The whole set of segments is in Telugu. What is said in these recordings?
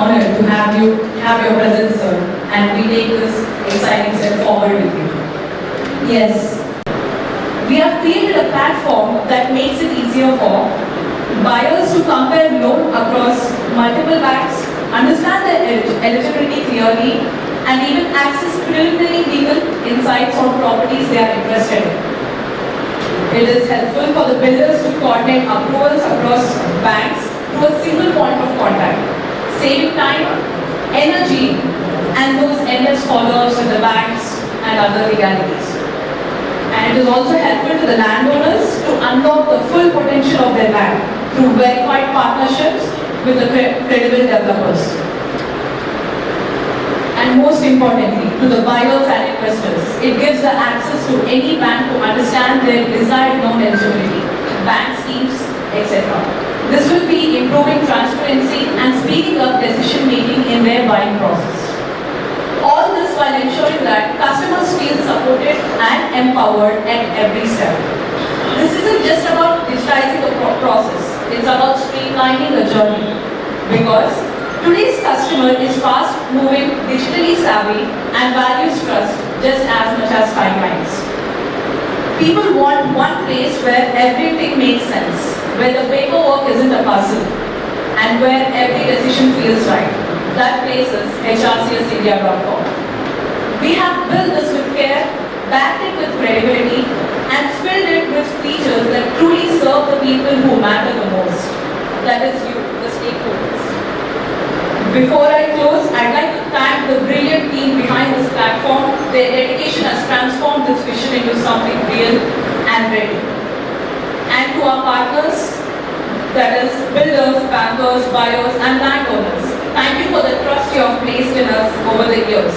honored to have your presence, sir, and we take this exciting step forward with you. Yes, we have created a platform that makes it easier for buyers to compare loan across multiple banks, understand their eligibility clearly, and even access preliminary legal insights on properties they are interested in. It is helpful for the builders to coordinate approvals across banks through a single point of contact, saving time, energy, and those endless follow-ups with the banks and other legalities. And it is also helpful to the landowners to unlock the full potential of their land through verified partnerships with the credible developers. And most importantly, to the buyers and investors, it gives the access to any bank to understand their desired loan eligibility, bank schemes, etc. This will be improving transparency and speeding up decision making in their buying process. All this while ensuring that customers feel supported and empowered at every step. This isn't just about digitizing the process, it's about streamlining the journey. Because today's customer is fast moving, digitally savvy, and values trust just as much as timelines. People want one place where everything makes sense, where the paperwork isn't a puzzle, and where every decision feels right. That place is hrcsindia.com. We have built this with care, backed it with credibility, and filled it with features that truly serve the people who matter the most. That is you, the stakeholders. Before I close, I'd like to thank the brilliant team behind this platform. Their dedication has transformed this vision into something real and ready. And to our partners, that is builders, bankers, buyers, and landowners, thank you for the trust you have placed in us over the years.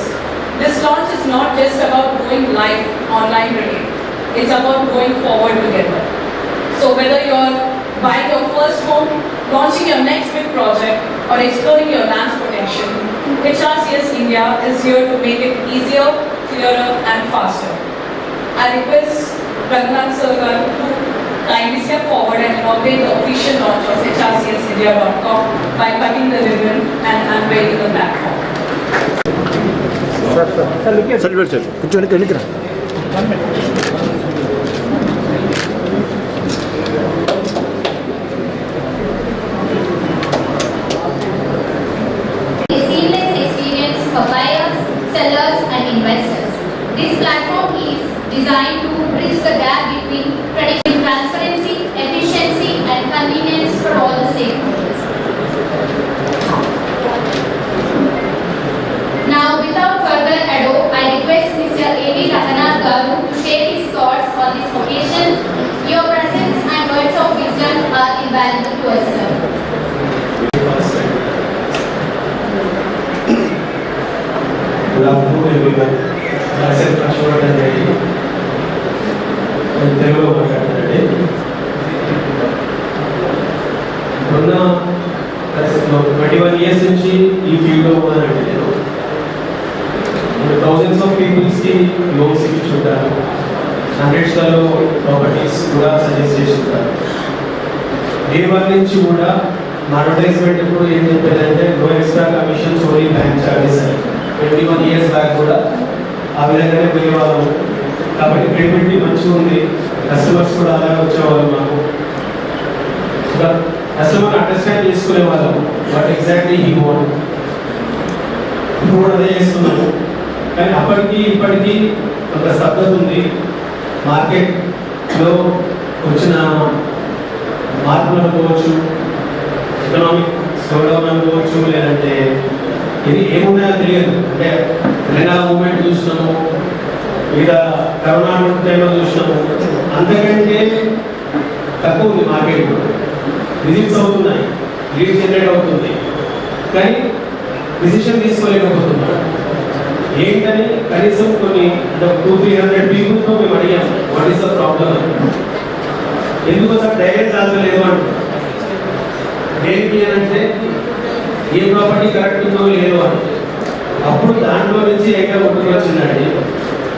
This launch is not just about going live online today. It's about going forward together. So whether you're buying your first home, launching your next big project, or exploring your land's potential, HRCS India is here to make it easier, clearer, and faster. I request Raghunath Sir to kindly step forward and inaugurate the official launch of hrcsindia.com by cutting the ribbon and unveiling the platform. Sellers and investors. This platform is designed to bridge the gap between traditional transparency, efficiency, and convenience for all the stakeholders. Now, without further ado, I request Mr. A.V. Raghunath Garu to share his thoughts on this occasion. Your presence and words of wisdom are invaluable to us, sir. Good afternoon, everyone. Myself, Ashwardhan Reddy. నేను తెలుగులో మాట్లాడుతానండి. మొన్న 21 years నుంచి ఈ ఫీల్డ్లో ఉన్నానండి నేను. థౌజండ్స్ ఆఫ్ పీపుల్స్కి లోన్స్ ఇప్పించుంటాను, హండ్రెడ్స్లలో ప్రాపర్టీస్ కూడా సజెస్ట్ చేస్తుంటాను. డే 1 నుంచి కూడా మా అడ్వర్టైజ్మెంట్ ఎప్పుడు ఏం చెప్పేదంటే no extra commissions, only bank charges అని. 21 years బ్యాక్ కూడా ఆ విధంగానే పోయేవాళ్ళం. కాబట్టి క్రెడిబిలిటీ మంచిగా ఉంది, కస్టమర్స్ కూడా అలాగే వచ్చేవాళ్ళు. మాకు కస్టమర్ అండర్స్టాండ్ చేసుకునే వాళ్ళం వాట్ ఎగ్జాక్ట్లీ హీ వాంట్. ఇప్పుడు కూడా అదే చేస్తున్నాము. కానీ అప్పటికి ఇప్పటికీ ఒక స్తబ్దత ఉంది. మార్కెట్లో వచ్చిన మార్పులు అనుకోవచ్చు, ఎకనామిక్ స్లోడౌన్ అనుకోవచ్చు, లేదంటే ఇది ఏమున్నాయో తెలియదు. అంటే తెలంగాణ మూవ్మెంట్ చూసినాము, లేదా కరోనా టైంలో చూసినాము. అంతకంటే తక్కువ ఉంది మార్కెట్. విజిట్స్ అవుతున్నాయి, లీడ్ జనరేట్ అవుతుంది, కానీ డిసిషన్ తీసుకోలేకపోతున్నాం. ఏంటని కనీసం కొన్ని 200-300 పీపుల్తో మేము అడిగాము వాట్ ఈస్ ద ప్రాబ్లమ్ అని. ఎందుకోసం డైరెక్ట్ ఆన్సర్ లేదు అంటారు. దేనికి అంటే ఏ ప్రాపర్టీ కరెక్ట్ ఉందో లేదో అని. అప్పుడు దాంట్లో నుంచి ఏకైనా ఒకటి వచ్చిందండి,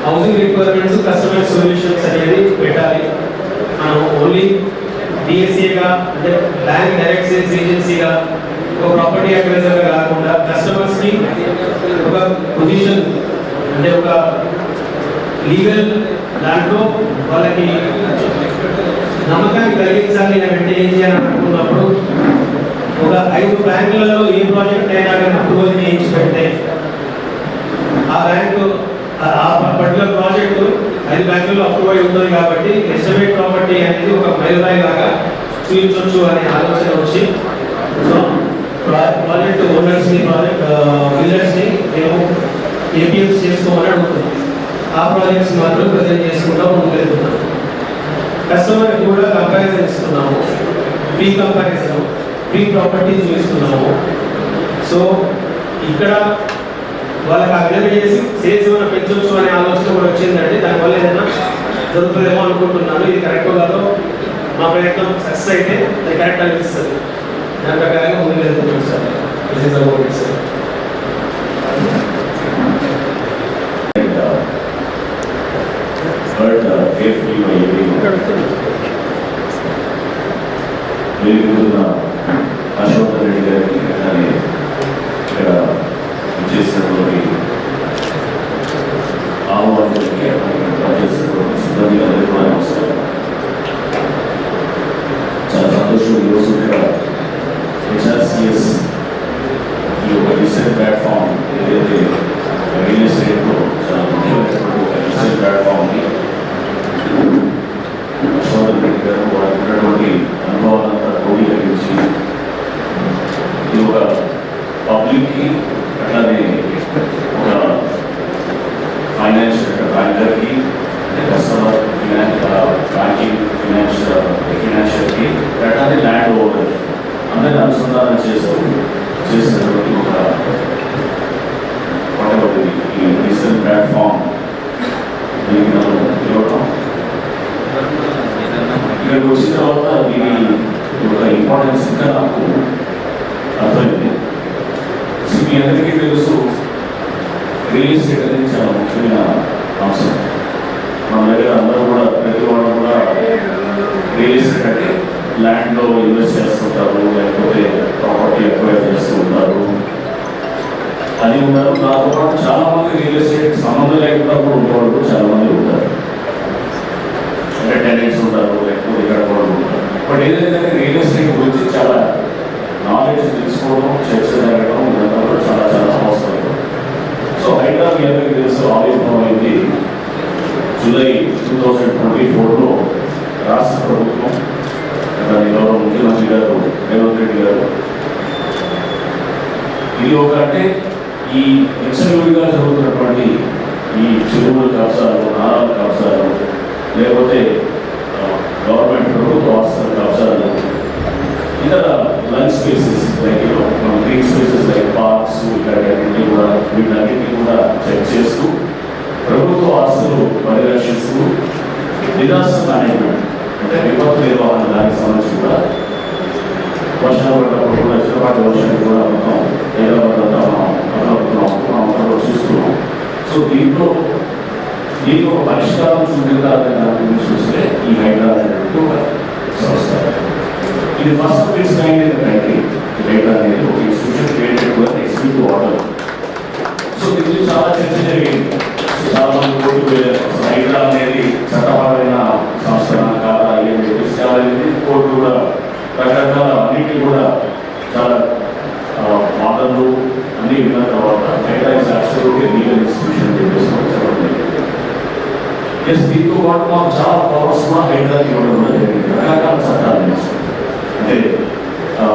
హౌసింగ్ రిక్వైర్మెంట్స్ కస్టమర్ సొల్యూషన్స్ అనేది పెట్టాలి. మనం ఓన్లీ డిఎస్ఏగా అంటే బ్యాంక్ డైరెక్ట్ సేల్స్ ఏజెన్సీగా ఒక ప్రాపర్టీ అడ్వైజర్ కాకుండా కస్టమర్స్ ని ఒక పొజిషన్ అంటే ఒక లీగల్ దాంట్లో వాళ్ళకి నమ్మకాన్ని కలిగించాలి అంటే ఏం చేయాలని అనుకున్నప్పుడు ఒక 5 బ్యాంకులలో ఏ ప్రాజెక్ట్ అయినా కానీ అప్రూవల్ చేయించి పెడితే ఆ బ్యాంకు ఆ పర్టికులర్ ప్రాజెక్టు 5 బ్యాంకుల్లో అప్రూవ్ అయి ఉంటుంది కాబట్టి ఎస్టిమేట్ ప్రాపర్టీ అనేది ఒక మైలురాయి లాగా చూపించవచ్చు అనే ఆలోచన వచ్చి సో ప్రాజెక్ట్ ఓనర్స్ని ప్రాజెక్ట్ బిల్డర్స్ని మేము ఏపీఎస్ చేసుకోమని అడుగుతున్నాం. ఆ ప్రాజెక్ట్స్ మాత్రం ప్రజెంట్ చేసుకుంటూ ముందుకు వెళ్తున్నాం. కస్టమర్కి కూడా కంపారిజన్ ఇస్తున్నాము, ఫ్రీ కంపారిజన్, ఫ్రీ ప్రాపర్టీ చూపిస్తున్నాము. సో ఇక్కడ వాళ్ళకి అగ్రగ చేసి సేల్స్ ఏమైనా పెంచవచ్చు అనే ఆలోచన కూడా వచ్చిందంటే దానివల్ల ఏదైనా దొరుకుతుందేమో అనుకుంటున్నాను. ఇది కరెక్ట్ కాదో మా ప్రయత్నం సక్సెస్ అయితే అది కరెక్ట్ అనిపిస్తుంది. దాని ప్రకారంగా ముందుకు వెళ్తున్నాం sir. This is about it sir. But carefully by everyone. Very good Ashok Reddy గారికి అలానే ఇక్కడ చేసినటువంటి ఆహ్వానితులకి పనిచేసినటువంటి సిబ్బంది అందరికీ కూడా నమస్కారం. చాలా సంతోషం ఈరోజు ఇక్కడ హెచ్ఆర్సిఎస్ ఈ ఒక డిజిటల్ ప్లాట్ఫామ్ ఏదైతే రియల్ ఎస్టేట్లో చాలా ముఖ్యమైనటువంటి ఒక డిజిటల్ ప్లాట్ఫామ్ని అశోక్ రెడ్డి గారు వారికి ఉన్నటువంటి అనుభవాలంతా క్రోడీకరించి ఇది ఒక పబ్లిక్కి అట్లానే ఒక ఫైనాన్షియల్ బ్యాంకర్కి అంటే కస్టమర్ బ్యాంకింగ్ ఫినాన్షియల్కి అట్లానే ల్యాండ్ ఓనర్ అందరినీ అనుసంధానం చేసినటువంటి ఒక ఈ డిజిటల్ ప్లాట్ఫామ్ దీనికి మనం ఇవ్వడం ఇక్కడికి వచ్చిన తర్వాత దీని ఒక ఇంపార్టెన్స్ ఇంకా నాకు అర్థమైంది. మీ అందరికీ తెలుసు రియల్ ఎస్టేట్ అనేది చాలా ముఖ్యమైన అంశం. మన దగ్గర అందరూ కూడా ప్రతి వాళ్ళు కూడా రియల్ ఎస్టేట్ అంటే ల్యాండ్లో ఇన్వెస్ట్ చేస్తుంటారు, లేకపోతే ప్రాపర్టీ అక్వైర్ చేస్తూ ఉంటారు అని ఉన్నారు. దాంతో పాటు చాలా మంది రియల్ ఎస్టేట్ సంబంధం లేకుండా కూడా ఉండేవాళ్ళు చాలా మంది ఉంటారు. అంటే టెనెంట్స్ ఉంటారు, లేకపోతే ఇక్కడ కూడా ఉంటారు. బట్ ఏదైతే రియల్ ఎస్టేట్ గురించి చాలా నాలెడ్జ్ తెలుసుకోవడం, చర్చ జరగడం ఇదంతా కూడా చాలా చాలా అవసరం. సో హైదరాబాద్ మీ అందరికీ తెలుసు ఆవిర్భావమైంది జూలై 2024లో రాష్ట్ర ప్రభుత్వం దాని గౌరవ ముఖ్యమంత్రి గారు రేవంత్ రెడ్డి గారు ఇది ఒక అంటే ఈ ఎక్సెల్యూగా జరుగుతున్నటువంటి ఈ చెరువుల కబ్జాలు, నారాల కబ్జాలు, లేకపోతే గవర్నమెంట్ ప్రభుత్వ ఆస్తుల కబ్జాలు, ఇతర lunch spaces like green spaces like parks ఇట్లాంటి కూడా వీటన్నిటిని కూడా చెక్ చేస్తూ ప్రభుత్వ ఆస్తులు పరిరక్షిస్తూ డిజాస్టర్ మేనేజ్మెంట్ అంటే విపత్తు నిర్వహణ దానికి సంబంధించి కూడా వర్షాలు పడ్డప్పుడు కూడా చిన్నపాటి వర్షాలు కూడా మొత్తం హైదరాబాద్ అంతా మనం చూస్తున్నాం. సో దీంట్లో ఒక పరిష్కారం చూపించాలనే దాని గురించి చూస్తే ఈ హైదరాబాద్ అనేది ఒక సంస్థ. ఇది first of it's kind in the country. Hyderabad అనేది ఒక institution created by executive order. So దీనికి చాలా చర్చ జరిగింది. చాలా మంది కోర్టు పోయారు. హైదరాబాద్ అనేది చట్టపరమైన సంస్థ కాదా అని చెప్పేసి చాలా కోర్టు కూడా రకరకాల అన్నింటినీ కూడా చాలా వాదనలు అన్ని విన్న తర్వాత హైదరాబాద్ అబ్సల్యూట్లీ లీగల్ ఇన్స్టిట్యూషన్ చెప్పేసి చెప్పండి. ఎస్ దీంతో పాటు మాకు చాలా పవర్స్ కూడా హైదరాబాద్ ఇవ్వడం కూడా జరిగింది. రకరకాల చట్టాలు అంటే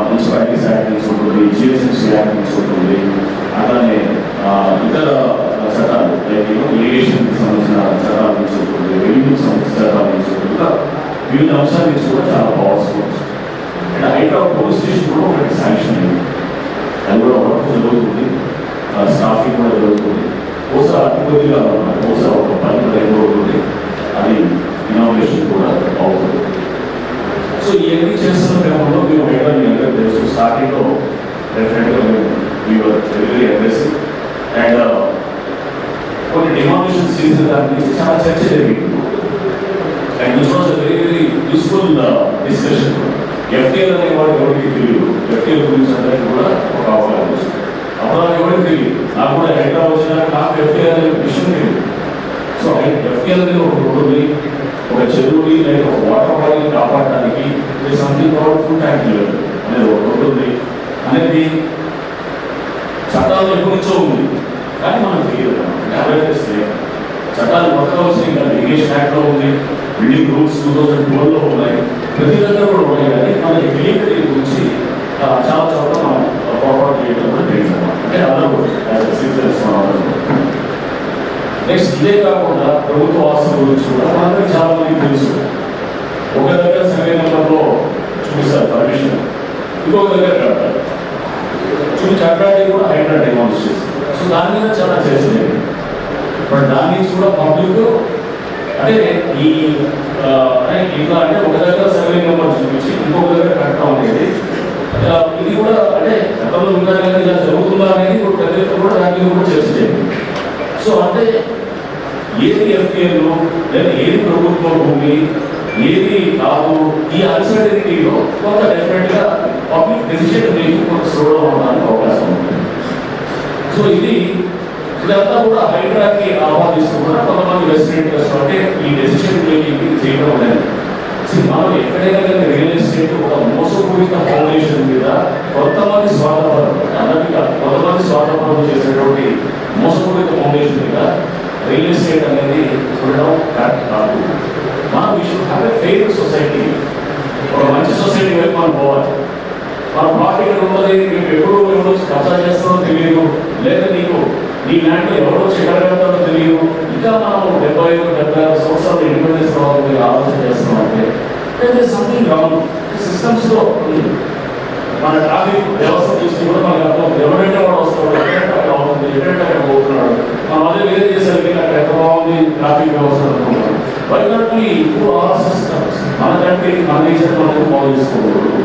మున్సిపాలిటీస్ యాక్ట్ నుంచి ఉంటుంది, జిహెచ్ఎంసీ యాక్ట్ నుంచి ఉంటుంది, అలానే ఇతర చట్టాలు లైక్ ఇరిగేషన్కి సంబంధించిన చట్టాల నుంచి ఉంటుంది, రెవెన్యూకి సంబంధించిన చట్టాల నుంచి ఉంటుంది, వివిధ అంశాల నుంచి కూడా చాలా పవర్స్ ఉంటుంది. అండ్ హైదరాబాద్ పోలీస్ స్టేషన్ కూడా ఒకటి శాంక్షన్ అయింది. అది కూడా వర్క్ జరుగుతుంది, స్టాఫింగ్ కూడా జరుగుతుంది. బహుశా అతి కొద్దిగా బహుశా ఒక 10-15 రోజులు అది ఇనాగ్రేషన్ కూడా అవుతుంది. సో ఇవన్నీ చేస్తున్న క్రమంలో మేము హైదరాబాద్ మీ అందరికీ తెలుసు స్టార్టింగ్లో డెఫినెట్గా మేము వెరీ అగ్రెసివ్ అండ్ కొన్ని డిమాండేషన్స్ చేసిన దాని గురించి చాలా చర్చ జరిగింది. And this was a very very useful discussion. FTL అనే వాడు ఎవరికి తెలియదు. ఎఫ్టీఎల్ గురించి అందరికీ కూడా ఒక అవగాహన వచ్చింది. అప్పుడు ఎవరికి తెలియదు. నాకు కూడా హైదరాబాద్ వచ్చినా నాకు ఎఫ్టీఎల్ అనే విషయం తెలియదు. సో ఎఫ్టీఎల్ అనేది ఒక రోడ్డుని, ఒక చెరువుని లేదా ఒక వాటర్ బాడీని కాపాడడానికి సంథింగ్ ఫుల్ ట్యాంక్ లెవెల్ అనేది ఒక రోడ్డుని అనేది చట్టాలు ఎప్పటి నుంచో ఉంది. కానీ మనకు తెలియదు, అవేర్నెస్ లేదు. చట్టాలు కొత్తగా వచ్చినాయి కదా, ఇరిగేషన్ యాక్ట్లో ఉంది, బిల్డింగ్ రూల్స్ 2012లో ఉన్నాయి, ప్రతి దగ్గర కూడా ఉన్నాయి. కానీ మనకి తెలియక దీని గురించి చాలా చోట్ల మనం పొరపాటు చేయడం కూడా తెలియదు. అంటే అందరూ నెక్స్ట్ ఇదే కాకుండా ప్రభుత్వ ఆస్తుల గురించి కూడా మనందరికీ చాలా మందికి తెలుసు. ఒక దగ్గర సర్వే నెంబర్లో చూపిస్తారు పర్మిషన్, ఇంకొక దగ్గర కడతారు. చూపించి అట్లాంటివి కూడా హైడ్రా డిమాలిష్ చేస్తారు. సో దాని మీద చాలా చర్చ లేదు. బట్ దాని నుంచి కూడా పబ్లిక్ అంటే ఈ ఇంకా అంటే ఒక దగ్గర సర్వే నెంబర్ చూపించి ఇంకొక దగ్గర కట్టడం అనేది ఇది కూడా అంటే గతంలో ఇంకా ఇలా జరుగుతుందా అనేది ప్రతి ఒక్కరు కూడా దాని మీద కూడా చర్చ చేయండి. సో అంటే ఏది ఎఫ్టీఎల్ లేదా ఏది ప్రభుత్వ భూమి ఏది కాదు, ఈ అన్సర్టనిటీలో కొంత డెఫినెట్గా పబ్లిక్ డెసిషన్ మేకింగ్ కొంత స్లోగా ఉండడానికి అవకాశం ఉంటుంది. సో ఇదంతా కూడా హైడ్రాకి ఆహ్వానిస్తూ కూడా కొంతమంది వెస్టర్న్ ఇంట్రెస్ట్ అంటే ఈ డెసిషన్ మేకింగ్ చేయడం అనేది మనం ఎక్కడైనా కానీ రియల్ ఎస్టేట్ ఒక మోసపూరిత ఫౌండేషన్ మీద కొంతమంది స్వార్థపరం అందరికీ కొంతమంది స్వార్థపరం చేసినటువంటి మోసపూరిత ఫౌండేషన్ మీద రియల్ ఎస్టేట్ అనేది చూడడం కరెక్ట్ కాదు. మనం we should have a fair society. ఒక మంచి సొసైటీ వైపు మనం పోవాలి. మన పార్టీ ఇక్కడ ఉన్నది, నీకు ఎవరు వచ్చి కబ్జా చేస్తారో తెలియదు, లేదా నీ ల్యాండ్లో ఎవరు వచ్చి ఎక్కడ వెళ్తారో తెలియదు. ఇంకా మనం 75-76 సంవత్సరాలు ఇండిపెండెన్స్ రావాలి ఆలోచన చేస్తున్నామంటే సంథింగ్ రాంగ్. సిస్టమ్స్లో మన ట్రాఫిక్ వ్యవస్థ చూస్తే కూడా మనకు అర్థం ఎవరైనా వాడు వస్తాడు, ఎక్కడంటే అక్కడ అవుతుంది, ఎక్కడంటే అక్కడ పోతున్నాడు. మనం అదే వేరే చేసరికి అక్కడ ఎంత బాగుంది ట్రాఫిక్ వ్యవస్థ అనుకుంటున్నాం. వైనాట్లీ ఇప్పుడు ఆల్ సిస్టమ్స్ మన కంట్రీ మన నేచర్ మనం ఫాలో చేసుకోకూడదు.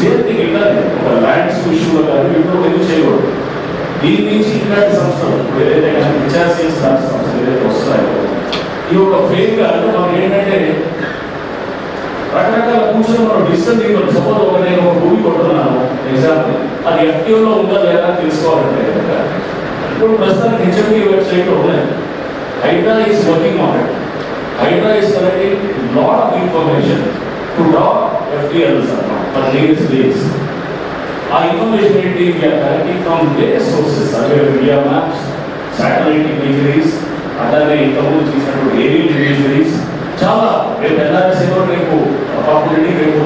సేమ్ థింగ్ ఇట్లానే ఒక ల్యాండ్స్ విషయంలో కానీ ఇప్పుడు ఎందుకు చేయకూడదు. దీని నుంచి ఇట్లాంటి సంస్థలు ఏదైతే కానీ విచారణ చేసిన సంస్థలు ఏదైతే వస్తున్నాయో ఈ ఒక ఫెయిల్గా అంటే మనం ఏంటంటే రకరకాల కూర్చొని మనం డిసిషన్ తీసుకోవాలి. సపోజ్ నేను ఒక భూమి కొంటున్నాను ఎగ్జాంపుల్, అది ఎఫ్టీఓలో ఉందా లేదా తెలుసుకోవాలంటే ఇప్పుడు ప్రస్తుతానికి హెచ్ఎండి వెబ్సైట్లో ఉన్నాయి. Hydraa is working on it. Hydraa is collecting lot of information to draw FTLs for various days. ఆ ఇన్ఫర్మేషన్ ఏంటి? We're collecting from various sources, అదే మీడియా మ్యాప్స్, శాటిలైట్ ఇమేజరీస్, అలానే ఇంతకుముందు చేసినటువంటి ఏరియల్ ఇమేజరీస్, చాలా రేపు ఎల్ఆర్ఎస్ రేపు ఆపర్చునిటీ రేపు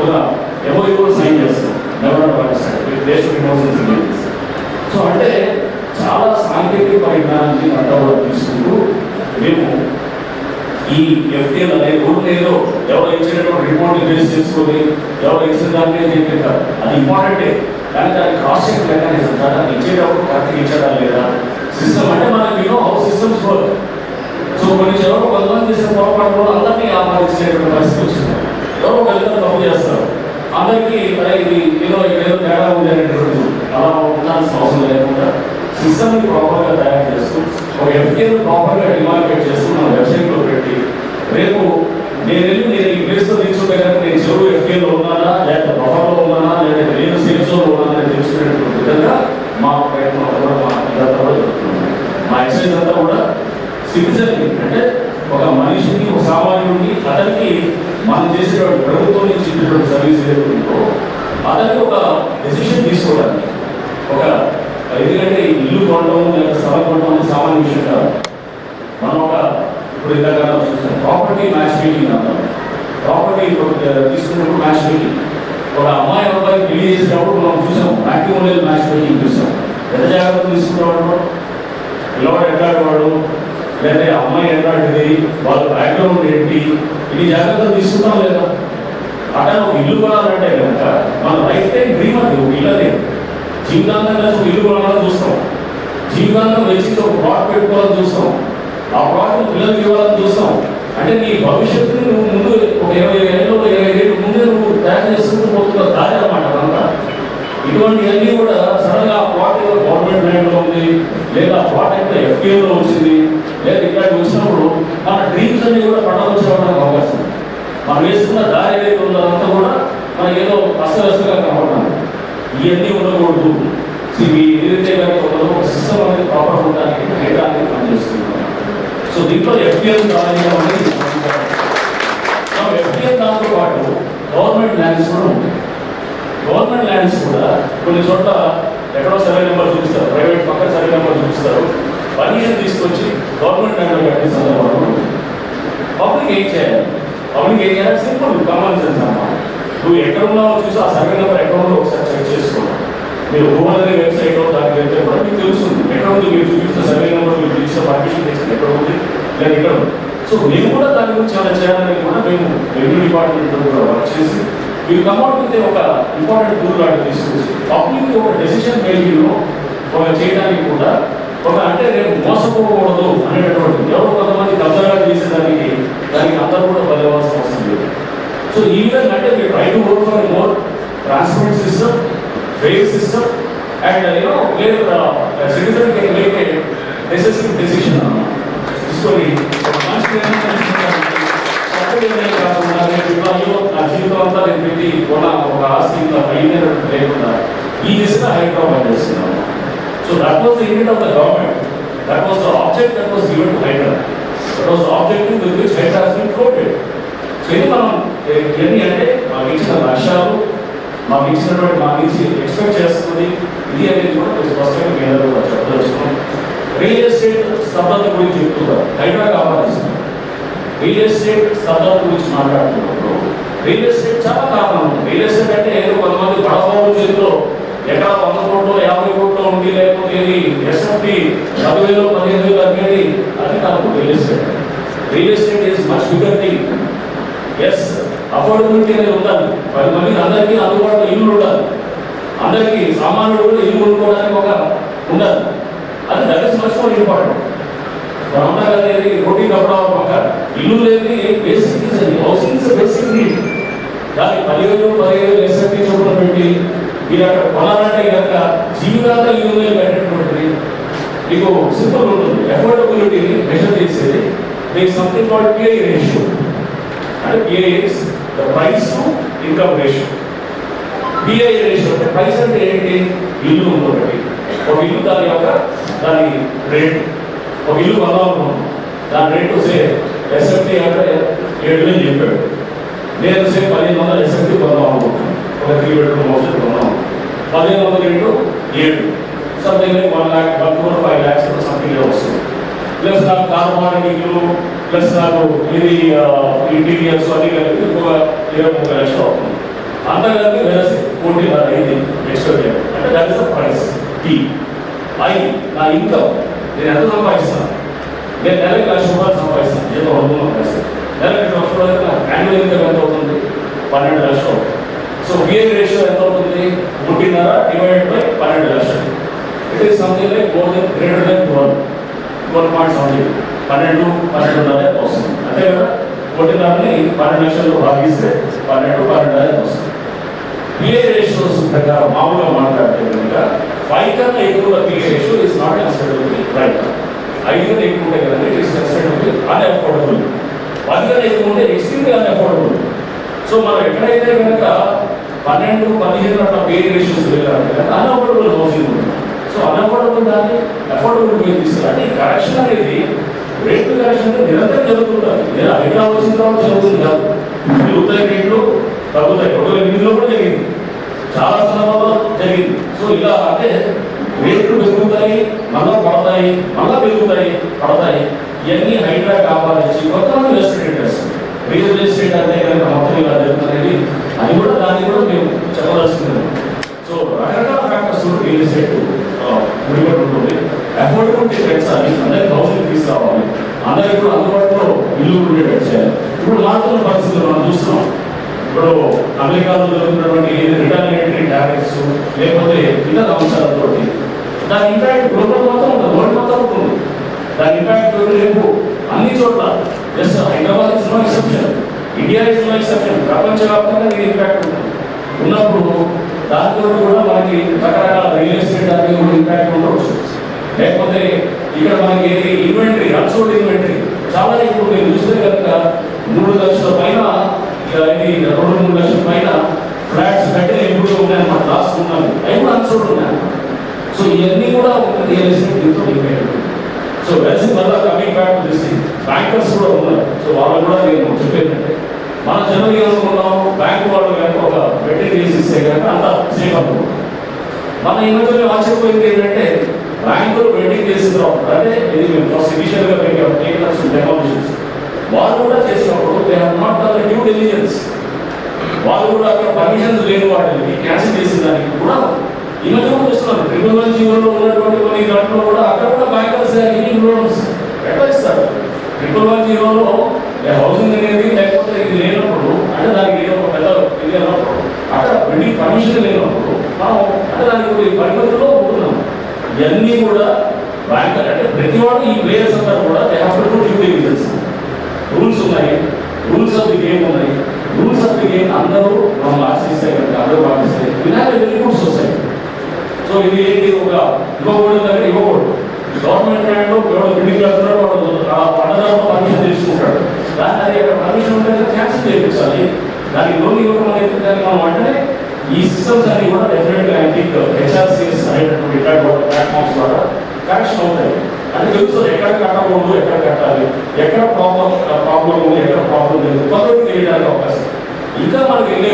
ఎవరు సైన్ చేస్తాం ఇమేజెస్. సో అంటే చాలా సాంకేతిక పరిజ్ఞానాన్ని అంతా కూడా తీసుకుంటూ మేము ఈ ఎఫ్టీఎల్ అనే రూల్ ఏదో ఎవరు ఇచ్చినటువంటి రిపోర్ట్ బేస్ చేసుకొని ఎవరు ఇచ్చిన దాన్ని చెప్పారు అది ఇంపార్టెంటే. కానీ దానికి క్రాస్ చెక్ మెకానిజం దాన్ని ఇచ్చేటప్పుడు కరెక్ట్గా ఇచ్చారా లేదా సిస్టమ్ అంటే మనకి హౌ సిస్టమ్స్ వర్క్. సో కొన్ని ఎవరో కొంతమంది చేసిన పొరపాటు అందరినీ ఆపాదించేటువంటి పరిస్థితి వచ్చింది. ఎవరో కలిసి తప్పు చేస్తారు, అందరికీ ఇది ఏదో తేడా ఉంది అనేటువంటి అలా ఉండాల్సిన అవసరం లేకుండా సిస్టమ్ని ప్రాపర్గా తయారు చేస్తూ ఒక ఎఫ్టీఎల్ ప్రాపర్గా డిమార్కెట్ చేస్తూ మన వెబ్సైట్లో పెట్టి రేపు నేను ఈ ప్లేస్లో తీసుకుంటే కనుక నేను చెరువు ఎఫ్టీఎల్లో ఉన్నానా లేదా బఫర్లో ఉన్నానా లేదా నేను సేఫ్లో ఉన్నానా అని తెలుసుకునేటువంటి విధంగా మా ప్రయత్నం కూడా మా ఇదంతా కూడా జరుగుతుంది. మా ఎక్సైజ్ అంతా కూడా సిటిజన్కి అంటే ఒక మనిషికి ఒక సామాన్యుడికి అతనికి మనం చేసేటువంటి ప్రభుత్వం నుంచి ఇచ్చేటువంటి సర్వీస్ ఏదైతుందో అతనికి ఒక డెసిషన్ తీసుకోవడానికి ఒక ఎందుకంటే ఇల్లు కొనడం లేదా స్థలం కొనడం అనేది సామాన్య విషయం కాదు. మనం ఒక ఇప్పుడు ఇందాక చూస్తాం ప్రాపర్టీ మ్యాచ్ మేకింగ్ అంటాం. ప్రాపర్టీ తీసుకున్నప్పుడు మ్యాచ్ మేకింగ్ ఒక అమ్మాయి అబ్బాయి పెళ్లి చేసేటప్పుడు మనం చూసాం మ్యాట్రిమోనియల్ మ్యాచ్ మేకింగ్ చూసాం. ఎంత జాగ్రత్తలు తీసుకునేవాడు, పిల్లవాడు ఎట్లాడేవాడు లేదా అమ్మాయి ఎట్లాంటిది, వాళ్ళ బ్యాక్గ్రౌండ్ ఏంటి, ఇది జాగ్రత్తలు తీసుకుంటాం లేదా. అట్లా ఒక ఇల్లు కొనాలంటే కనుక మన లైఫ్ టైం డ్రీమ్ అది ఒక ఇల్లు అనేది. జీవితాంతం ఒక ఇల్లు కొనాలని చూస్తాం, జీవితాంతం వెచ్చించి ఒక ప్లాట్ పెట్టుకోవాలని చూస్తాం, ఆ ప్లాట్ పిల్లలకి ఇవ్వాలని చూస్తాం. అంటే నీ భవిష్యత్తుని నువ్వు ముందు ఒక 20 ఏళ్ళు 25 ఏళ్ళు ముందే నువ్వు తయారు చేసుకుంటూ పోతున్న దారి అన్నమాట అదంతా. ఇటువంటివన్నీ కూడా సడన్గా ఆ ప్లాట్ గవర్నమెంట్ ల్యాండ్లో ఉంది లేదా ఆ ప్లాట్ అయితే ఎఫ్టీఓలో వచ్చింది లేదా ఇక్కడికి వచ్చినప్పుడు మన డ్రీమ్స్ అన్ని కూడా పడవలసి అవడానికి అవకాశం. మనం వేసుకున్న దారి ఏదైతే ఉందో అదంతా కూడా మనకి ఏదో అస్తవ్యస్తగా కనబడుతున్నాను. ఇవన్నీ ఉండకూడదు. మీ ఏదైతే కనుక ఉన్నదో ఒక సిస్టమ్ అనేది ప్రాపర్ ఉండడానికి హైడ్రా అనేది పనిచేస్తున్నాం. సో దీంట్లో ఎఫ్పిఎల్ కాలేజీ అనేది ఎఫ్పిఎల్ దాంతో పాటు గవర్నమెంట్ ల్యాండ్స్ కూడా ఉంటాయి. గవర్నమెంట్ ల్యాండ్స్ కూడా కొన్ని చోట్ల ఎక్కడో సర్వే నెంబర్ చూపిస్తారు, ప్రైవేట్ పక్కన సర్వే నెంబర్ చూపిస్తారు. పర్మిషన్ తీసుకొచ్చి గవర్నమెంట్ ల్యాండ్లో కట్టే సందర్భంలో పబ్లిక్ ఏం చేయాలి? పబ్లిక్ ఏం చేయాలి? సింపుల్ కామన్ సెన్స్ అన్నమాట. నువ్వు ఎక్కడ ఉన్నావో చూసి ఆ సర్వే నెంబర్ ఎక్కడ ఉందో ఒకసారి చెక్ చేసుకోవాలి. మీరు భూముల వెబ్సైట్లో దానికి వెళ్తే కూడా మీకు తెలుస్తుంది ఎక్కడ ఉంది. మీరు చూపించిన సర్వే నెంబర్, మీరు చూపించిన పర్మిషన్ తెచ్చింది ఎక్కడ ఉంది లేదా ఇక్కడ ఉంది. సో మేము కూడా దాని గురించి చాలా చేయాలని కూడా మేము రెవెన్యూ డిపార్ట్మెంట్ కూడా వర్క్ చేసి మీరు కమౌట్ అయితే ఒక ఇంపార్టెంట్ టూల్ లాంటి తీసుకొచ్చి పబ్లిక్ ఒక డెసిషన్ మేకింగ్లో ఒక చేయడానికి కూడా ఒక అంటే రేపు మోసపోకూడదు అనేటటువంటి ఎవరో కొంతమంది కబ్జాగా చేసేదానికి దానికి అందరూ కూడా బలవాల్సిన అవసరం లేదు. సో ఈ విధంగా అంటే మీరు try to work for more transparent system, fair system, and where citizen can make a necessary decision తీసుకొని నా జీవితం అంతా నేను పెట్టి ఒక ఆస్తి లేకుండా ఈ దిశగా హైడ్రా పనిచేస్తున్నాము. So that was the intent of the government, that was the object that was given to HYDRAA, that was the objective with which HYDRAA has been floated. సో ఇది మనం ఎన్ని అంటే మాకు ఇచ్చిన లక్ష్యాలు, మాకు ఇచ్చినటువంటి మా నుంచి ఎక్స్పెక్ట్ చేస్తుంది ఇది అనేది కూడా కొంచెం స్పష్టంగా మీ అందరూ కూడా చెప్పదలుచుకున్నాం. రియల్ ఎస్టేట్ స్తబ్దత గురించి చెప్తున్నారు, హైడ్రా కాపాడిస్తున్నారు. రియల్ ఎస్టేట్ స్తబ్దత గురించి మాట్లాడుతున్నప్పుడు రియల్ ఎస్టేట్ చాలా కారణం ఉంది. రియల్ ఎస్టేట్ అంటే ఏదో కొంతమంది బడబాబు చేతిలో ఎక్కడ 100 కోట్లు 50 కోట్లు ఉండి లేకపోతే ఎస్ఎఫ్టీ 10,000 15,000 అనేది అది కాదు. Real estate is much bigger thing. Yes, affordability అనేది ఉండాలి. 10 మందికి అందరికీ అందుబాటులో ఇల్లు ఉండాలి. అందరికీ సామాన్యుడు కూడా ఇల్లు కొనుక్కోవడానికి ఒక ఉండాలి. అది that is much more important. మనంతా అనేది రోటీ కప్పడా పక్క ఇల్లు లేని basic housing is basic need. దానికి 10,000 ఎస్ఎఫ్టీ చొప్పున పెట్టి మీరు అక్కడ కొనాలంటే కనుక జీవితాంతం ఇల్లు కట్టేటువంటిది మీకు సింపుల్ ఉంటుంది. అఫోర్డబిలిటీని మెజర్ చేసేది మీకు సంథింగ్ కాల్డ్ పిఐ రేషియో. అంటే pi is the price to income ratio. Pi ratio అంటే ప్రైస్ అంటే ఏంటి? ఇల్లు ఉందొకటి, ఒక ఇల్లు దాని రేటు, ఒక ఇల్లు కొనాలనుకున్నాం దాని రేటు సే ఎస్ఎఫ్టీ అంటే 7,000 చెప్పాడు. నేను సే 1,500 ఎస్ఎఫ్టీ కొందాం అనుకుంటున్నాను. ఒక 3 బెడ్రూమ్ హౌస్ కొన్నాం. 1,500 into 7 something like 1 lakh 1 to 5 lakhs something వస్తుంది. ప్లస్ నాకు కార్బోహానికి ఇల్లు ప్లస్ నాకు ఇది ఇంటీరియర్స్ అన్ని కలిపి ఇంకొక 23 లక్షలు అవుతుంది. అంతా కలిపి వేరే 14,500 అయింది ఎక్స్ట్రా. అంటే that is the price. P I నా ఇన్కమ్, నేను ఎంత సంపాదిస్తాను? నేను నెలకి 1,00,000 రూపాయలు సంపాదిస్తాను. ఏదో 100 సంపాదిస్తాను. నెలకి 1,00,000 రూపాయలు యాన్యువల్ ఇన్కమ్ ఎంత అవుతుంది? 12 లక్షలు అవుతుంది. సో పిఐ రేషియో ఎంత అవుతుంది? 3.5 డివైడెడ్ బై 12 లక్షలు. It is something like more than greater than 12.7 12 వస్తుంది. అంతే కదా? 1,500ని 12 లక్షలు భాగిస్తే 12 వస్తుంది. పిఐ రేషియోస్ ప్రకారం మామూలుగా మాట్లాడితే కనుక 5 కన్నా ఎక్కువ pi ratio is not considered right. 5 కన్నా ఎక్కువ ఉంటే కనుక ఇట్ ఈస్ కన్సిడర్డ్ అన్అఫోర్డబుల్. 10 కన్నా ఎక్కువ ఉంటే ఎక్స్ట్రీమ్లీ అన్అఫోర్డబుల్. సో మనం ఎక్కడైతే కనుక 12, 15 అట్లా పిఐ రేషియోస్ వెళ్ళాలంటే కనుక అన్అఫోర్డబుల్ హౌసింగ్ ఉంటుంది. సో అన్అఫోర్డబుల్ దాన్ని అఫోర్డబుల్ మీద తీసుకురా. అంటే ఈ కరెక్షన్ అనేది రేట్లు కరెక్షన్ అంటే నిరంతరం జరుగుతుంటుంది. నేను హైడ్రా వచ్చిన తర్వాత జరుగుతుంది కాదు. పెరుగుతాయి రేట్లు, తగ్గుతాయి. 2008లో కూడా జరిగింది, చాలా సందర్భాల్లో జరిగింది. సో ఇలా అంటే రేట్లు పెరుగుతాయి, మళ్ళా పడతాయి, మళ్ళా పెరుగుతాయి, పడతాయి. ఇవన్నీ హైడ్రా కాపాడించి కొంతమంది రెస్టారెంటర్స్ రియల్ ఎస్టేట్ అంటే కనుక మొత్తం ఇలా జరుగుతుంది. అది కూడా దాన్ని కూడా మేము చెప్పదలుచుకున్నాము. సో రకరకాల ఫ్యాక్టర్స్ రియల్ ఎస్టేట్ ముడిపడి ఉంటుంది. అఫోర్డబిలిటీ పెంచాలి, అందరికి హౌసింగ్ తీసుకురావాలి, అందరికి కూడా అందుబాటులో ఇల్లు ఉండేటట్టు చేయాలి. ఇప్పుడు మారుతున్న పరిస్థితులు మనం చూస్తున్నాం. ఇప్పుడు అమెరికాలో జరుగుతున్నటువంటి రిటాలియేటరీ టారిఫ్స్ లేకపోతే ఇతర అంశాలతో దాని ఇంపాక్ట్ గ్లోబల్ మొత్తం ఉంటుంది, వరల్డ్ మొత్తం ఉంటుంది. దాని ఇంపాక్ట్ రేపు అన్ని చోట్ల just Hyderabad is no exception, India is no exception. ప్రపంచవ్యాప్తంగా దీని ఇంపాక్ట్ ఉంటుంది. ఉన్నప్పుడు దాంతో కూడా మనకి రకరకాల రియల్ ఎస్టేట్ దానికి కూడా ఇంపాక్ట్ ఉండవచ్చు. లేకపోతే ఇక్కడ మనకి ఏది ఇన్వెంటరీ, అన్సోల్డ్ ఇన్వెంటరీ చాలా ఇప్పుడు మీరు చూస్తే కనుక 3 లక్షల పైన ఇది 2-3 లక్షల పైన ఫ్లాట్స్ కట్టిన ఉన్నాయన్నమాట, లాస్ట్ ఉన్నాయి, అవి కూడా అన్సోల్డ్ ఉన్నాయన్నమాట. సో ఇవన్నీ కూడా ఒక రియల్ ఎస్టేట్ దీంతో లింక్. సో వెల్స్ మళ్ళీ coming back to this thing, bankers కూడా ఉన్నారు. సో వాళ్ళు కూడా నేను చెప్పేదంటే మన జనరల్ అనుకున్నాం బ్యాంక్ వాళ్ళు కనుక ఒక బెట్టింగ్ కేసు ఇస్తే కనుక అంత సేఫ్ అనుకుంటాం. మన ఈ మధ్యలో ఆశ్చర్యపోయింది ఏంటంటే బ్యాంకులు బెట్టింగ్ చేసిన తర్వాత, అంటే ఇది మేము ఫస్ట్ ఇనిషియల్గా టెక్నాలజీస్ వాళ్ళు కూడా చేసినప్పుడు they have not done due diligence. వాళ్ళు కూడా అక్కడ పర్మిషన్స్ లేని వాటిని క్యాన్సిల్ చేసిన దానికి కూడా ఈ మధ్య కూడా చూస్తున్నారు. 111 జీవోలో ఉన్నటువంటి కొన్ని దాంట్లో కూడా అక్కడ కూడా బ్యాంకర్స్ లోన్స్ ఎట్లా ఇస్తారు. 111 జీవోలో హౌసింగ్ అనేది లేకపోతే ఇది లేనప్పుడు, అంటే దానికి ఏదో ఒక పెద్ద ఇది అన్నప్పుడు, అక్కడ బిల్డింగ్ పర్మిషన్ లేనప్పుడు మనం అంటే దానికి పరిమితుల్లో ఉంటున్నాం. ఇవన్నీ కూడా బ్యాంకర్ అంటే ప్రతి వాడు ఈ ప్లేయర్స్ అందరూ కూడా they have to do due diligence. Rules ఉన్నాయి, రూల్స్ ఆఫ్ ది గేమ్ ఉన్నాయి. రూల్స్ ఆఫ్ ది గేమ్ అందరూ మనం ఆశిస్తే కనుక అందరూ పాటిస్తే వినాలి వెరీ గుడ్ సొసైటీ. సో ఇది ఏంటి, ఒక ఇవ్వకూడదు దగ్గర ఇవ్వకూడదు. గవర్నమెంట్ ల్యాండ్లో ఎవడో బిల్డింగ్ కడుతున్నాడు, వాడు పట్టదారులో పర్మిషన్ తీసుకుంటాడు. దాన్ని అది అక్కడ పర్మిషన్ ఉంటే క్యాన్సిల్ చేయించాలి. దానికి లోన్ ఇవ్వడం అనేది దాన్ని మనం అంటే ఈ సిస్టమ్స్ అన్ని కూడా డెఫినెట్గా ఐ థింక్ హెచ్ఆర్సిఎస్ అనేటటువంటి ఇట్లాంటి ప్లాట్ఫామ్స్ ద్వారా కరెక్షన్ అవుతాయి. అది తెలుస్తుంది ఎక్కడ కట్టకూడదు, ఎక్కడ కట్టాలి, ఎక్కడ ప్రాబ్లం ఉంది, ఎక్కడ ప్రాబ్లం లేదు, కొంతవరకు తెలియడానికి అవకాశం. ఇంకా మనకి వెళ్ళే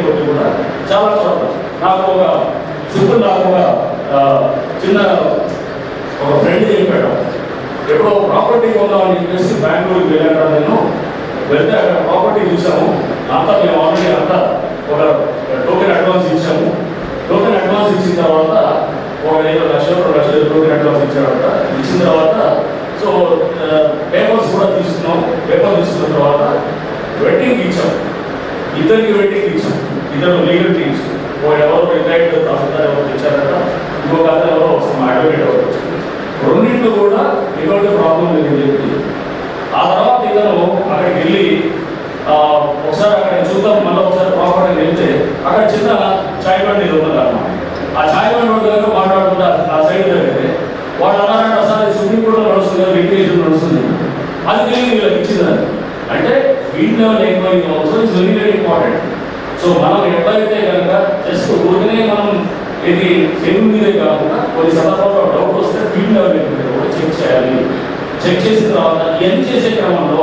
కొద్ది కూడా చాలా చోట్ల నాకు ఒక సింపుల్, నాకు ఒక చిన్న ఒక ఫ్రెండ్ చెప్పాడు. ఎప్పుడో ప్రాపర్టీ కొందామని చెప్పేసి బెంగళూరుకి వెళ్ళాను. నేను వెళ్తే అక్కడ ప్రాపర్టీ చూసాము. అంతా మేము ఆల్రెడీ అంతా ఒక టోకెన్ అడ్వాన్స్ ఇచ్చాము. టోకెన్ అడ్వాన్స్ ఇచ్చిన తర్వాత ఒక 5 లక్షలు 2 లక్షలు టోకెన్ అడ్వాన్స్ ఇచ్చారంట. ఇచ్చిన తర్వాత సో పేపర్స్ కూడా తీసుకున్నాం. పేపర్ తీసుకున్న తర్వాత వెడ్డింగ్ ఇచ్చాం. ఇద్దరికి వెడ్డింగ్ ఇచ్చాం. ఇద్దరు లీగల్ టీమ్స్, ఎవరో రిటైర్డ్ తహసీల్దార్ ఎవరు ఇచ్చారంట, ఇంకొక అతను ఎవరో అడ్వకేట్ ఎవరు వచ్చారు. రెండింటిలో కూడా ఎటువంటి ప్రాబ్లం లేదని చెప్పి ఆ తర్వాత ఇతను అక్కడికి వెళ్ళి ఒకసారి అక్కడ చూద్దాం, మళ్ళీ ఒకసారి ప్రాపర్టీ వెళ్తే అక్కడ చిన్న చాయ్ బండి ఉన్నది అన్నమాట. ఆ చాయ్ బండి దగ్గర మాట్లాడుకుంటా ఆ సైడ్ దగ్గరే వాళ్ళు అన్నారంటే అసలు సుప్రీంకోర్టులో నడుస్తుంది, లిటిగేషన్ నడుస్తుంది, అది తెలియదు వీళ్ళకి ఇచ్చిందని. అంటే field level enquiry also it's very very important. So మనం ఎప్పుడైతే కనుక జస్ట్ ఊరికనే మనం ఇది తెలుగు మీదే కాకుండా కొన్ని సందర్భాల్లో డౌట్ వస్తే ఫీల్డ్ లెవెల్ ఎంక్వైరీ కూడా చెక్ చేయాలి. చెక్ చేసిన తర్వాత ఇవన్నీ చేసే క్రమంలో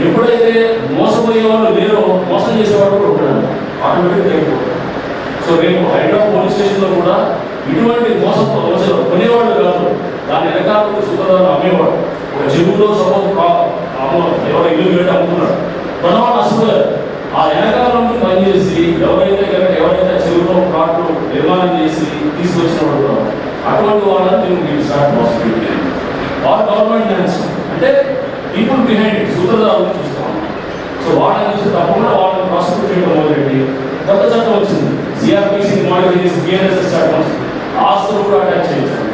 ఎప్పుడైతే మోసపోయే వాళ్ళు లేరో మోసం చేసేవాడు కూడా ఉంటాడు, ఆటోమేటిక్గా అయిపోతాడు. సో రేపు హైదరాబాద్ పోలీస్ స్టేషన్లో కూడా ఇటువంటి మోసం కొనేవాడు కాదు, దాని వెనకాల సుఖదారు అమ్మేవాడు. ఒక చెరువులో సపోజ్ ఎవరో ఇల్లు పెట్టి అమ్ముతున్నాడు, కొనవాడు అసలు ఆ వెనకాల నుండి పనిచేసి ఎవరైతే చెరువులో ప్లాట్లు నిర్మాణం చేసి తీసుకొచ్చిన వాడు అటువంటి వాళ్ళని నేను start possibility or government lands అంటే పీపుల్ బిహైండ్ ఇట్ సూత్రధారులను చూస్తాం. సో వాళ్ళని చూస్తే తప్పకుండా వాళ్ళని ప్రాసిక్యూట్ చేయడం మొదలెట్టి కొత్త చట్టం వచ్చింది, సిఆర్పిసి మాడిఫై చేసి బిఎన్ఎస్ఎస్ చట్టం, ఆస్తులు కూడా అటాచ్ చేశారు.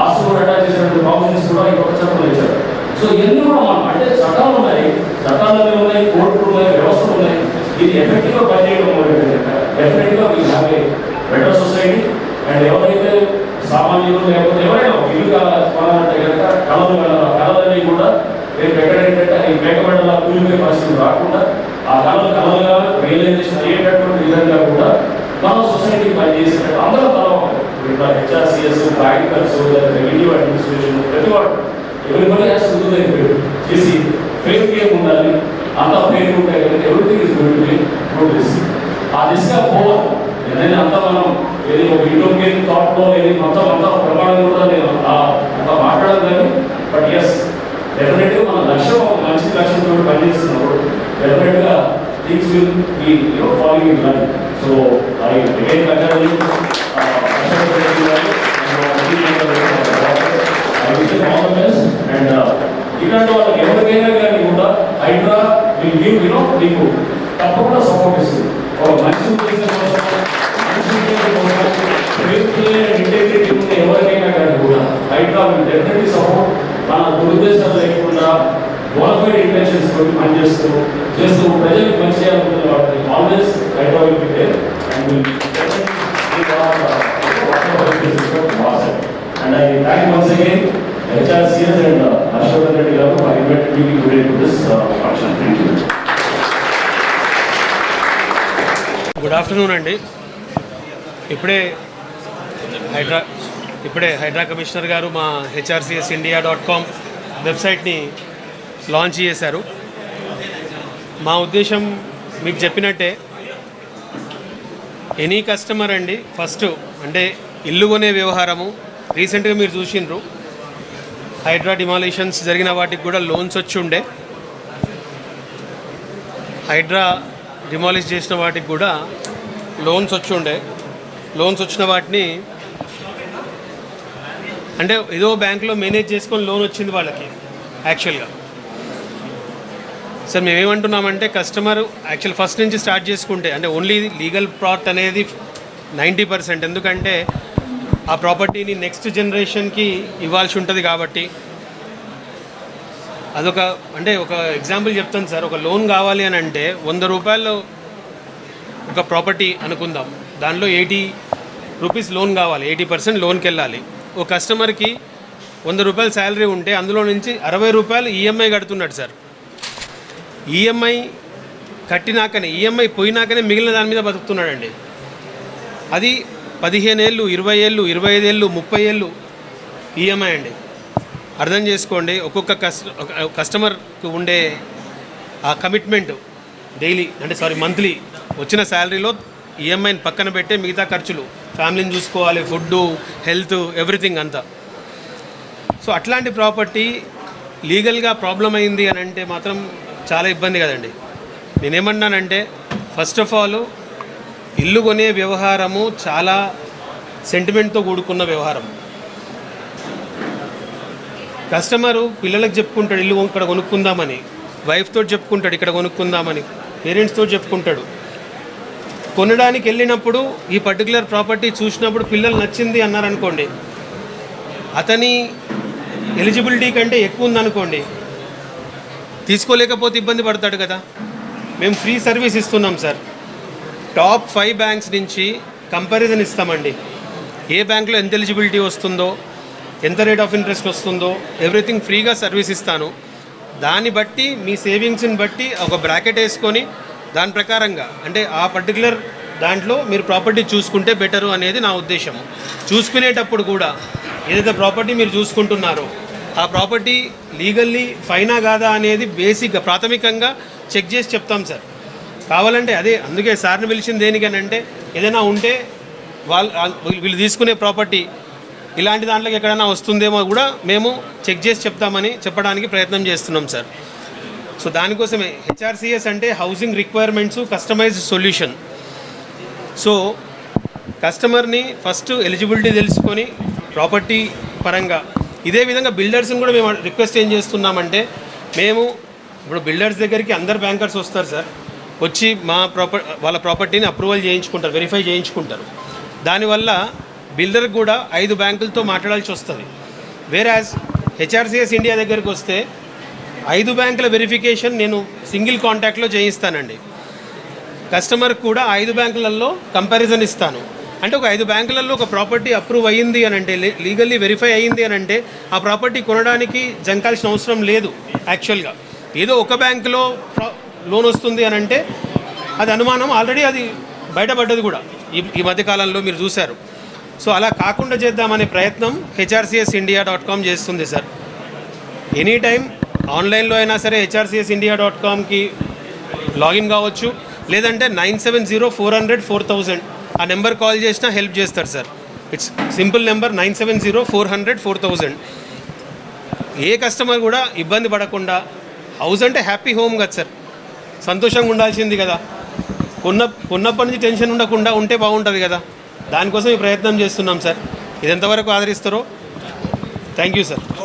ఆస్తులు కూడా అటాచ్ చేసినటువంటి ప్రావిజన్స్ కూడా ఈ కొత్త చట్టంలో ఇచ్చారు. సో ఇవన్నీ కూడా మనం అంటే చట్టాలు ఉన్నాయి, చట్టాలన్నీ ఉన్నాయి, కోర్టులు ఉన్నాయి, వ్యవస్థలు ఉన్నాయి. ఇది ఎఫెక్టివ్గా పనిచేయడం మొదలెట్టింది డెఫినెట్గా we have a better society. And ఎవరైతే సామాన్యులు లేకపోతే ఎవరైనా ఇల్లు కొనాలంటే కనుక కళలన్నీ కూడా రేపు ఎక్కడేంటంటే ఈ మేకబెడలా కూలిపోయే పరిస్థితులు రాకుండా ఆ కళలుగా రియలైజేషన్ అయ్యేటటువంటి విధంగా కూడా మన సొసైటీ పనిచేసేటట్టు అందరూ కలవాలి. ఇప్పుడు హెచ్ఆర్సిఎస్, బ్యాంకర్స్, రెవెన్యూ అడ్మినిస్ట్రేషన్, ప్రతి వాడు ఎవరిబడి చేసి ఫెయిర్ గేమ్ ఉండాలి. అంతా ఫెయిర్ ఉంటాయి కనుక everything is going to be progress. ఆ దిశగా పోవాలి. ఏదైనా అంతా మనం ఏది ఒక ఇంటోకేట్ థాట్లో ఏది మొత్తం అంతా ప్రమాణం కూడా నేను అంతా మాట్లాడదు కానీ బట్ ఎస్ డెఫినెట్గా మన లక్ష్యం ఒక మంచి లక్ష్యంతో పనిచేస్తున్నప్పుడు డెఫినెట్గా things will be following in line. So I again and ఇలాంటి వాళ్ళకి ఎవరికైనా కానీ కూడా హైడ్రా విల్ గివ్ నీకు తప్పకుండా సపోర్ట్ ఇస్తుంది. ఒక మంచి ఉద్దేశం కోసం, మంచి ఉద్దేశం కోసం, ఇంటెగ్రిటీ ఉంటే ఎవరికైనా కానీ కూడా హైడ్రా విల్ డెఫినెట్లీ సపోర్ట్. మన దురుద్దేశాలు లేకుండా బోనఫైడ్ ఇంటెన్షన్స్ తోటి పనిచేస్తూ ప్రజలకు మంచి చేయాలనుకునే వాటిని always Hydraa will be there and will and I thank once again HRCS and Ashwin Reddy garu for inviting me today to this function. Thank you. Good afternoon అండి. ఇప్పుడే హైడ్రా కమిషనర్ గారు మా HRCSindia.com వెబ్సైట్ని లాంచ్ చేశారు. మా ఉద్దేశం మీకు చెప్పినట్టే, ఎనీ కస్టమర్ అండి ఫస్ట్ అంటే ఇల్లు కొనే వ్యవహారము రీసెంట్గా మీరు చూసిండ్రు, హైడ్రా డిమాలిషన్స్ జరిగిన వాటికి కూడా లోన్స్ వచ్చి ఉండే, హైడ్రా డిమాలిష్ చేసిన వాటికి కూడా లోన్స్ వచ్చి ఉండే. లోన్స్ వచ్చిన వాటిని అంటే ఏదో బ్యాంకులో మేనేజ్ చేసుకొని లోన్ వచ్చింది వాళ్ళకి. యాక్చువల్గా సార్ మేమేమంటున్నామంటే, కస్టమర్ యాక్చువల్ ఫస్ట్ నుంచి స్టార్ట్ చేసుకుంటే అంటే ఓన్లీ లీగల్ పార్ట్ అనేది 90%, ఎందుకంటే ఆ ప్రాపర్టీని నెక్స్ట్ జనరేషన్కి ఇవ్వాల్సి ఉంటుంది కాబట్టి. అదొక అంటే ఒక ఎగ్జాంపుల్ చెప్తాను సార్. ఒక లోన్ కావాలి అని అంటే 100 రూపాయలు ఒక ప్రాపర్టీ అనుకుందాం, దానిలో 80 రూపీస్ లోన్ కావాలి, 80% లోన్కి వెళ్ళాలి. ఒక కస్టమర్కి 100 రూపాయలు శాలరీ ఉంటే అందులో నుంచి 60 రూపాయలు ఈఎంఐ కడుతున్నాడు సార్. ఈఎంఐ కట్టినాకనే, ఈఎంఐ పోయినాకనే మిగిలిన దాని మీద బతుకుతున్నాడండి. అది 15 ఏళ్ళు, 20 ఏళ్ళు, 25 ఏళ్ళు, 30 ఏళ్ళు ఈఎంఐ అండి. అర్థం చేసుకోండి, ఒక్కొక్క కస్టమర్కి ఉండే ఆ కమిట్మెంట్ డైలీ అంటే మంత్లీ వచ్చిన శాలరీలో ఈఎంఐని పక్కన పెట్టే మిగతా ఖర్చులు, ఫ్యామిలీని చూసుకోవాలి, ఫుడ్, హెల్త్, ఎవ్రీథింగ్ అంతా. సో అట్లాంటి ప్రాపర్టీ లీగల్గా ప్రాబ్లం అయింది అని అంటే మాత్రం చాలా ఇబ్బంది కదండి. నేనేమన్నానంటే, ఫస్ట్ ఆఫ్ ఆల్ ఇల్లు కొనే వ్యవహారము చాలా సెంటిమెంట్తో కూడుకున్న వ్యవహారం. కస్టమరు పిల్లలకు చెప్పుకుంటాడు ఇల్లు ఇక్కడ కొనుక్కుందామని, వైఫ్తో చెప్పుకుంటాడు ఇక్కడ కొనుక్కుందామని, పేరెంట్స్తో చెప్పుకుంటాడు. కొనడానికి వెళ్ళినప్పుడు ఈ పర్టికులర్ ప్రాపర్టీ చూసినప్పుడు పిల్లలు నచ్చింది అన్నారనుకోండి, అతని ఎలిజిబిలిటీ కంటే ఎక్కువ ఉందనుకోండి, తీసుకోలేకపోతే ఇబ్బంది పడతాడు కదా. మేము ఫ్రీ సర్వీస్ ఇస్తున్నాం సార్. టాప్ 5 బ్యాంక్స్ నుంచి కంపారిజన్ ఇస్తామండి. ఏ బ్యాంక్లో ఎంత ఎలిజిబిలిటీ వస్తుందో, ఎంత రేట్ ఆఫ్ ఇంట్రెస్ట్ వస్తుందో, ఎవ్రీథింగ్ ఫ్రీగా సర్వీస్ ఇస్తాను. దాన్ని బట్టి మీ సేవింగ్స్ని బట్టి ఒక బ్రాకెట్ వేసుకొని దాని ప్రకారంగా అంటే ఆ పర్టికులర్ దాంట్లో మీరు ప్రాపర్టీ చూసుకుంటే బెటరు అనేది నా ఉద్దేశం. చూసుకునేటప్పుడు కూడా ఏదైతే ప్రాపర్టీ మీరు చూసుకుంటున్నారో ఆ ప్రాపర్టీ లీగల్లీ ఫైనా కాదా అనేది బేసిక్గా ప్రాథమికంగా చెక్ చేసి చెప్తాం సార్. కావాలంటే అదే అందుకే సార్ని పిలిచింది దేనికనంటే, ఏదైనా ఉంటే వీళ్ళు తీసుకునే ప్రాపర్టీ ఇలాంటి దాంట్లోకి ఎక్కడైనా వస్తుందేమో కూడా మేము చెక్ చేసి చెప్తామని చెప్పడానికి ప్రయత్నం చేస్తున్నాం సార్. సో దానికోసమే HRCS అంటే housing requirements customized solution. So కస్టమర్ని ఫస్ట్ ఎలిజిబిలిటీ తెలుసుకొని ప్రాపర్టీ పరంగా, ఇదే విధంగా బిల్డర్స్ని కూడా మేము రిక్వెస్ట్ ఏం చేస్తున్నామంటే, మేము ఇప్పుడు బిల్డర్స్ దగ్గరికి అందరు బ్యాంకర్స్ వస్తారు సార్, వచ్చి వాళ్ళ ప్రాపర్టీని అప్రూవల్ చేయించుకుంటారు, వెరిఫై చేయించుకుంటారు. దానివల్ల బిల్డర్కి కూడా 5 బ్యాంకులతో మాట్లాడాల్సి వస్తుంది. వేరాజ్ HRCS ఇండియా దగ్గరికి వస్తే 5 బ్యాంకుల వెరిఫికేషన్ నేను సింగిల్ కాంటాక్ట్లో చేయిస్తానండి. కస్టమర్కి కూడా 5 బ్యాంకులలో కంపారిజన్ ఇస్తాను. అంటే ఒక 5 బ్యాంకులలో ఒక ప్రాపర్టీ అప్రూవ్ అయ్యింది అని అంటే, లీగల్లీ వెరిఫై అయ్యింది అని అంటే, ఆ ప్రాపర్టీ కొనడానికి జంకాల్సిన అవసరం లేదు. యాక్చువల్గా ఏదో ఒక బ్యాంకులో లోన్ వస్తుంది అని అంటే అది అనుమానం, ఆల్రెడీ అది బయటపడ్డది కూడా ఈ మధ్యకాలంలో మీరు చూశారు. సో అలా కాకుండా చేద్దామనే ప్రయత్నం HRCSindia.com చేస్తుంది సార్. ఎనీ టైం ఆన్లైన్లో అయినా సరే HRCSindia.comకి లాగిన్ కావచ్చు, లేదంటే 970-400-4000 ఆ నెంబర్ కాల్ చేసినా హెల్ప్ చేస్తారు sir. It's simple number 970-400-4000. A customer కూడా ఇబ్బంది పడకుండా, హౌస్ అంటే హ్యాపీ హోమ్ కదా సార్, సంతోషంగా ఉండాల్సింది కదా. కొన్నప్పటి నుంచి టెన్షన్ ఉండకుండా ఉంటే బాగుంటుంది కదా. దానికోసం ఈ ప్రయత్నం చేస్తున్నాం సార్. ఇది ఎంతవరకు ఆదరిస్తారో థ్యాంక్ యూ సార్.